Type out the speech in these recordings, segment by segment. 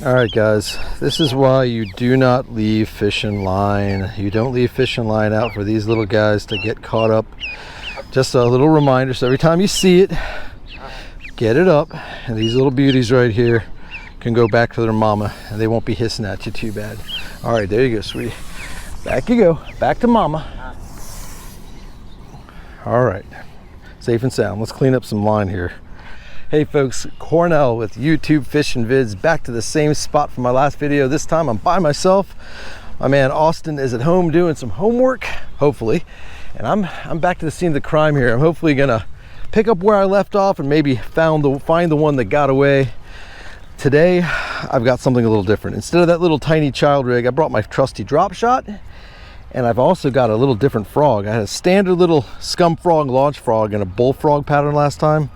All right, guys, this is why you do not leave fishing line. You don't leave fishing line out for these little guys to get caught up. Just a little reminder, so every time you see it, get it up, and these little beauties right here can go back to their mama and they won't be hissing at you too bad. All right, there you go, sweetie. Back you go, back to mama. All right, safe and sound. Let's clean up some line here. Hey folks, Cornell with YouTube Fishing Vids, back to the same spot from my last video. This time I'm by myself. My man Austin is at home doing some homework, hopefully, and I'm back to the scene of the crime here. I'm hopefully gonna pick up where I left off and maybe find the one that got away. Today I've got something a little different. Instead of that little tiny child rig, I brought my trusty drop shot, and I've also got a little different frog. I had a standard little scum frog, launch frog, and a bullfrog pattern last time.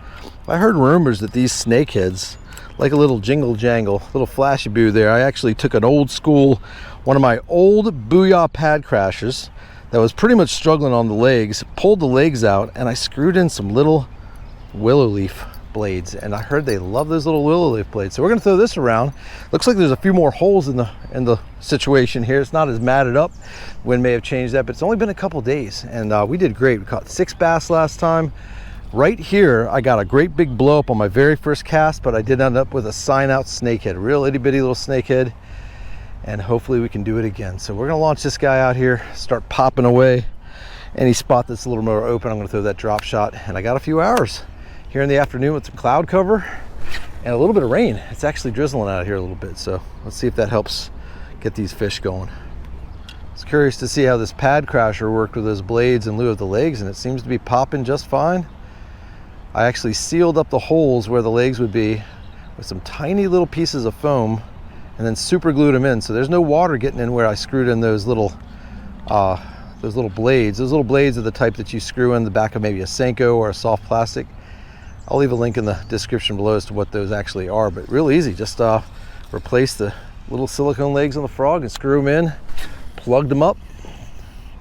I heard rumors that these snakeheads like a little jingle jangle, little flashy boo there. I actually took an old school, one of my old Booyah pad crashers that was pretty much struggling on the legs, pulled the legs out, and I screwed in some little willow leaf blades, and I heard they love those little willow leaf blades. So we're gonna throw this around. Looks like there's a few more holes in the situation here. It's not as matted up. Wind may have changed that, but it's only been a couple days, and we did great. We caught 6 bass last time. Right here, I got a great big blow up on my very first cast, but I did end up with a sign out snakehead, real itty bitty little snakehead, and hopefully we can do it again. So we're gonna launch this guy out here, start popping away. Any spot that's a little more open, I'm gonna throw that drop shot, and I got a few hours here in the afternoon with some cloud cover and a little bit of rain. It's actually drizzling out here a little bit, so let's see if that helps get these fish going. I was curious to see how this pad crasher worked with those blades in lieu of the legs, and it seems to be popping just fine. I actually sealed up the holes where the legs would be with some tiny little pieces of foam and then super glued them in, so there's no water getting in where I screwed in those little blades. Those little blades are the type that you screw in the back of maybe a Senko or a soft plastic. I'll leave a link in the description below as to what those actually are, but real easy. Just replace the little silicone legs on the frog and screw them in, plugged them up,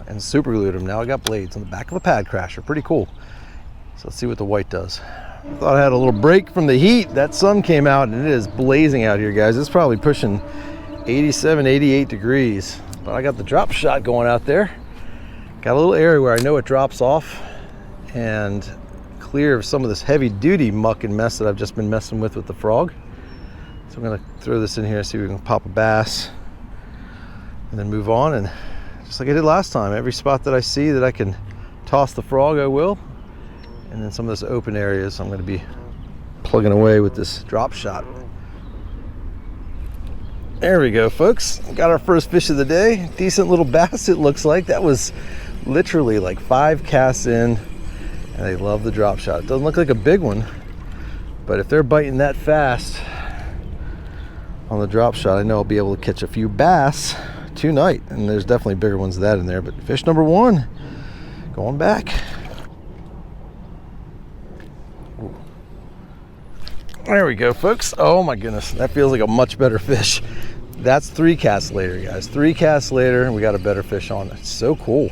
and super glued them. Now I got blades on the back of a pad crasher. Pretty cool. So let's see what the white does. I thought I had a little break from the heat. That sun came out and it is blazing out here, guys. It's probably pushing 87, 88 degrees. But I got the drop shot going out there. Got a little area where I know it drops off and clear of some of this heavy duty muck and mess that I've just been messing with the frog. So I'm gonna throw this in here, see if we can pop a bass and then move on. And just like I did last time, every spot that I see that I can toss the frog, I will. And then some of this open areas I'm going to be plugging away with this drop shot. There we go, folks. Got our first fish of the day. Decent little bass, it looks like. That was literally like 5 casts in, and they love the drop shot. It doesn't look like a big one, but if they're biting that fast on the drop shot, I know I'll be able to catch a few bass tonight. And there's definitely bigger ones than that in there, but fish number 1 going back. There we go, folks. Oh my goodness, that feels like a much better fish. That's 3 casts later, guys. 3 casts later, and we got a better fish on. It's so cool.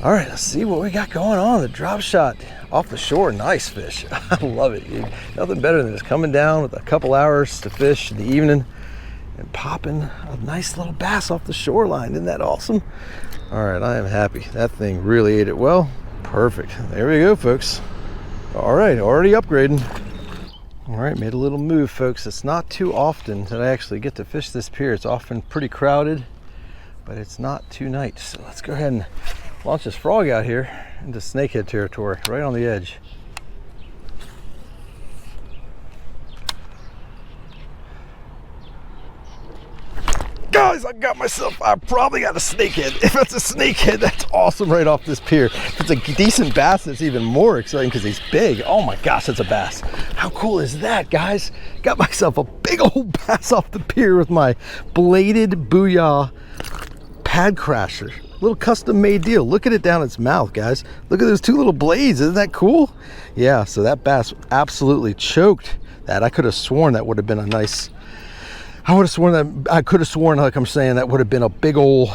All right, let's see what we got going on. The drop shot off the shore, nice fish. I love it, dude. Nothing better than just coming down with a couple hours to fish in the evening and popping a nice little bass off the shoreline. Isn't that awesome? All right, I am happy. That thing really ate it well. Perfect. There we go, folks. All right, already upgrading. All right, made a little move, folks. It's not too often that I actually get to fish this pier. It's often pretty crowded, but it's not tonight. So let's go ahead and launch this frog out here into snakehead territory, right on the edge. Guys, I probably got a snakehead. If it's a snakehead, that's awesome right off this pier. If it's a decent bass, it's even more exciting because he's big. Oh my gosh, that's a bass. How cool is that, guys? Got myself a big old bass off the pier with my bladed Booyah pad crasher. Little custom made deal. Look at it down its mouth, guys. Look at those 2 little blades. Isn't that cool? Yeah, so that bass absolutely choked that. I could have sworn that would have been a nice... I could have sworn, like I'm saying, that would have been a big old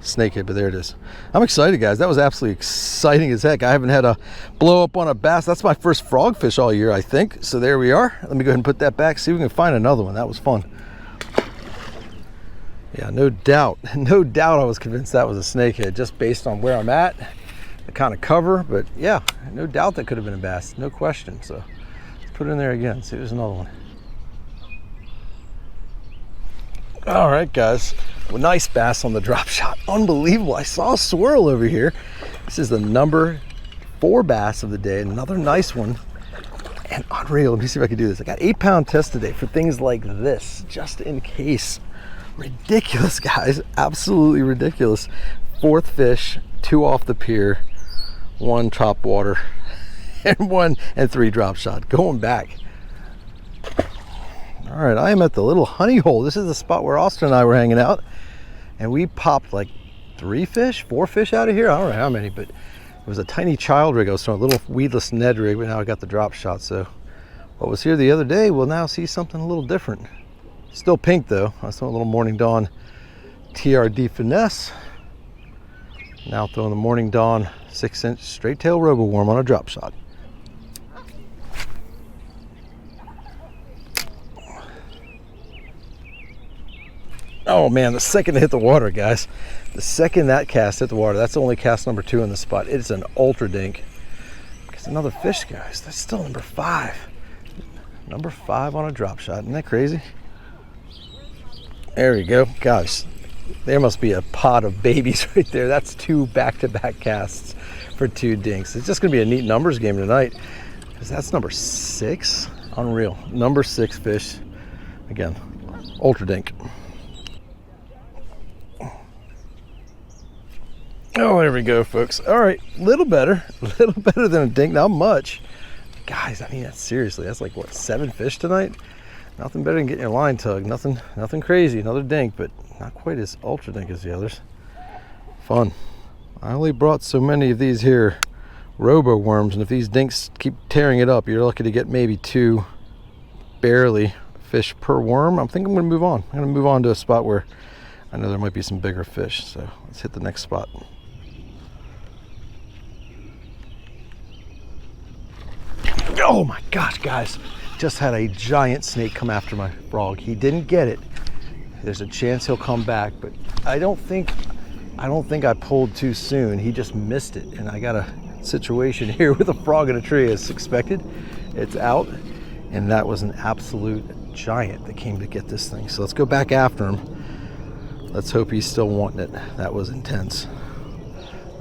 snakehead, but there it is. I'm excited, guys. That was absolutely exciting as heck. I haven't had a blow up on a bass. That's my first frogfish all year, I think. So there we are. Let me go ahead and put that back, see if we can find another one. That was fun. Yeah, no doubt I was convinced that was a snakehead just based on where I'm at, the kind of cover. But yeah, no doubt that could have been a bass, no question. So let's put it in there again, see if there's another one. All right, guys, well, nice bass on the drop shot. Unbelievable. I saw a swirl over here. This is the number 4 bass of the day, another nice one. And unreal. Let me see if I can do this. I got 8-pound test today for things like this, just in case. Ridiculous, guys, absolutely ridiculous. 4th fish, 2 off the pier, 1 top water, and 3 drop shot. Going back. All right, I am at the little honey hole. This is the spot where Austin and I were hanging out, and we popped like 4 fish out of here. I don't know how many, but it was a tiny child rig. I was throwing a little weedless Ned rig, but now I got the drop shot. So what was here the other day, we'll now see something a little different. Still pink though. I was throwing a little Morning Dawn TRD finesse. Now throwing the Morning Dawn 6-inch straight tail robo worm on a drop shot. Oh man, the second it hit the water, guys. The second that cast hit the water, that's only cast number 2 in the spot. It's an ultra dink. It's another fish, guys. That's still number 5. Number 5 on a drop shot. Isn't that crazy? There we go. Guys, there must be a pod of babies right there. That's 2 back-to-back casts for 2 dinks. It's just going to be a neat numbers game tonight, because that's number 6. Unreal. Number 6 fish. Again, ultra dink. Oh, there we go, folks. All right, a little better than a dink. Not much. Guys, I mean, that's like, what, 7 fish tonight? Nothing better than getting your line tugged. Nothing crazy. Another dink, but not quite as ultra dink as the others. Fun. I only brought so many of these here robo worms, and if these dinks keep tearing it up, you're lucky to get maybe 2 barely fish per worm. I'm thinking I'm going to move on. I'm going to move on to a spot where I know there might be some bigger fish. So let's hit the next spot. Oh my gosh, guys. Just had a giant snake come after my frog. He didn't get it. There's a chance he'll come back, but I don't think I pulled too soon. He just missed it, and I got a situation here with a frog in a tree as expected. It's out, and that was an absolute giant that came to get this thing. So let's go back after him. Let's hope he's still wanting it. That was intense.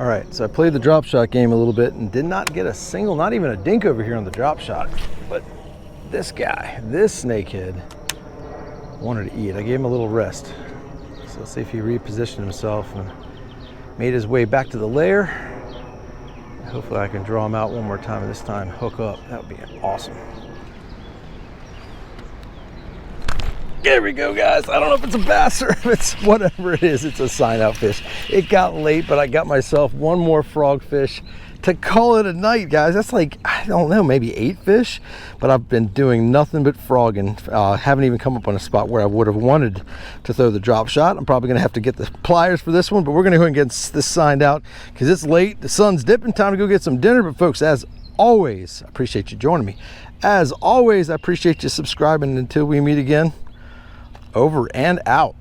All right, so I played the drop shot game a little bit and did not get a single, not even a dink over here on the drop shot, but this guy, this snakehead, wanted to eat. I gave him a little rest. So let's see if he repositioned himself and made his way back to the lair. Hopefully I can draw him out one more time, and this time hook up. That would be awesome. There we go, guys. I don't know if it's a bass or if it's whatever it is. It's a sign out fish. It got late, but I got myself one more frogfish to call it a night, guys. That's like, I don't know, maybe 8 fish, but I've been doing nothing but frogging. Haven't even come up on a spot where I would have wanted to throw the drop shot. I'm probably gonna have to get the pliers for this one, but we're gonna go ahead and get this signed out because it's late, the sun's dipping, time to go get some dinner. But folks, as always, I appreciate you joining me. As always, I appreciate you subscribing. Until we meet again, over and out.